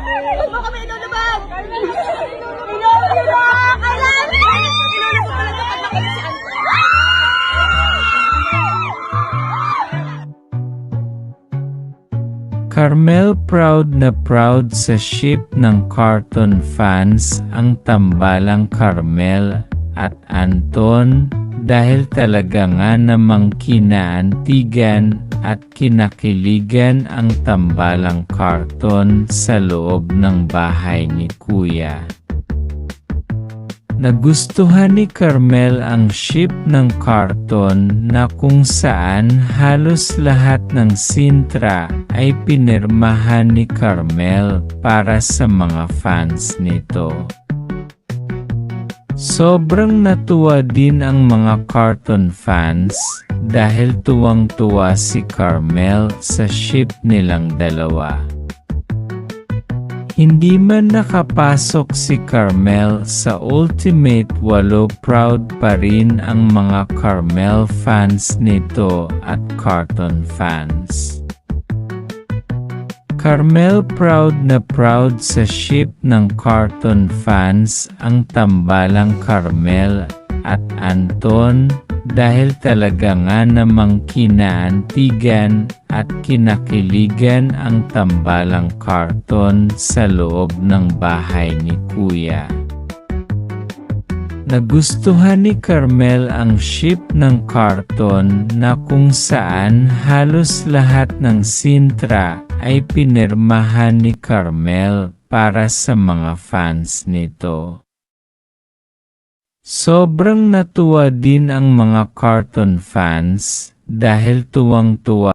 Ba't mo kami inulubog? Inulubog! Alam! Inulubog pala ito pag nakita si Anton. Carmel proud na proud sa ship ng Carton fans ang tambalang Carmel at Anton dahil talaga nga namang kinaantigan at kinakiligan ang tambalang Carton sa loob ng bahay ni Kuya. Nagustuhan ni Carmel ang ship ng Carton na kung saan halos lahat ng sintra ay pinirmahan ni Carmel para sa mga fans nito. Sobrang natuwa din ang mga Carton fans dahil tuwang-tuwa si Carmel sa ship nilang dalawa. Hindi man nakapasok si Carmel sa Ultimate 8, proud pa rin ang mga Carmel fans nito at Carton fans. Carmel proud na proud sa ship ng Carton fans ang tambalang Carmel at Anton dahil talaga nga namang kinaantigan at kinakiligan ang tambalang Carton sa loob ng bahay ni Kuya. Nagustuhan ni Carmel ang ship ng Carton na kung saan halos lahat ng sintra ay pinirmahan ni Carmel para sa mga fans nito. Sobrang natuwa din ang mga Carton fans dahil tuwang-tuwa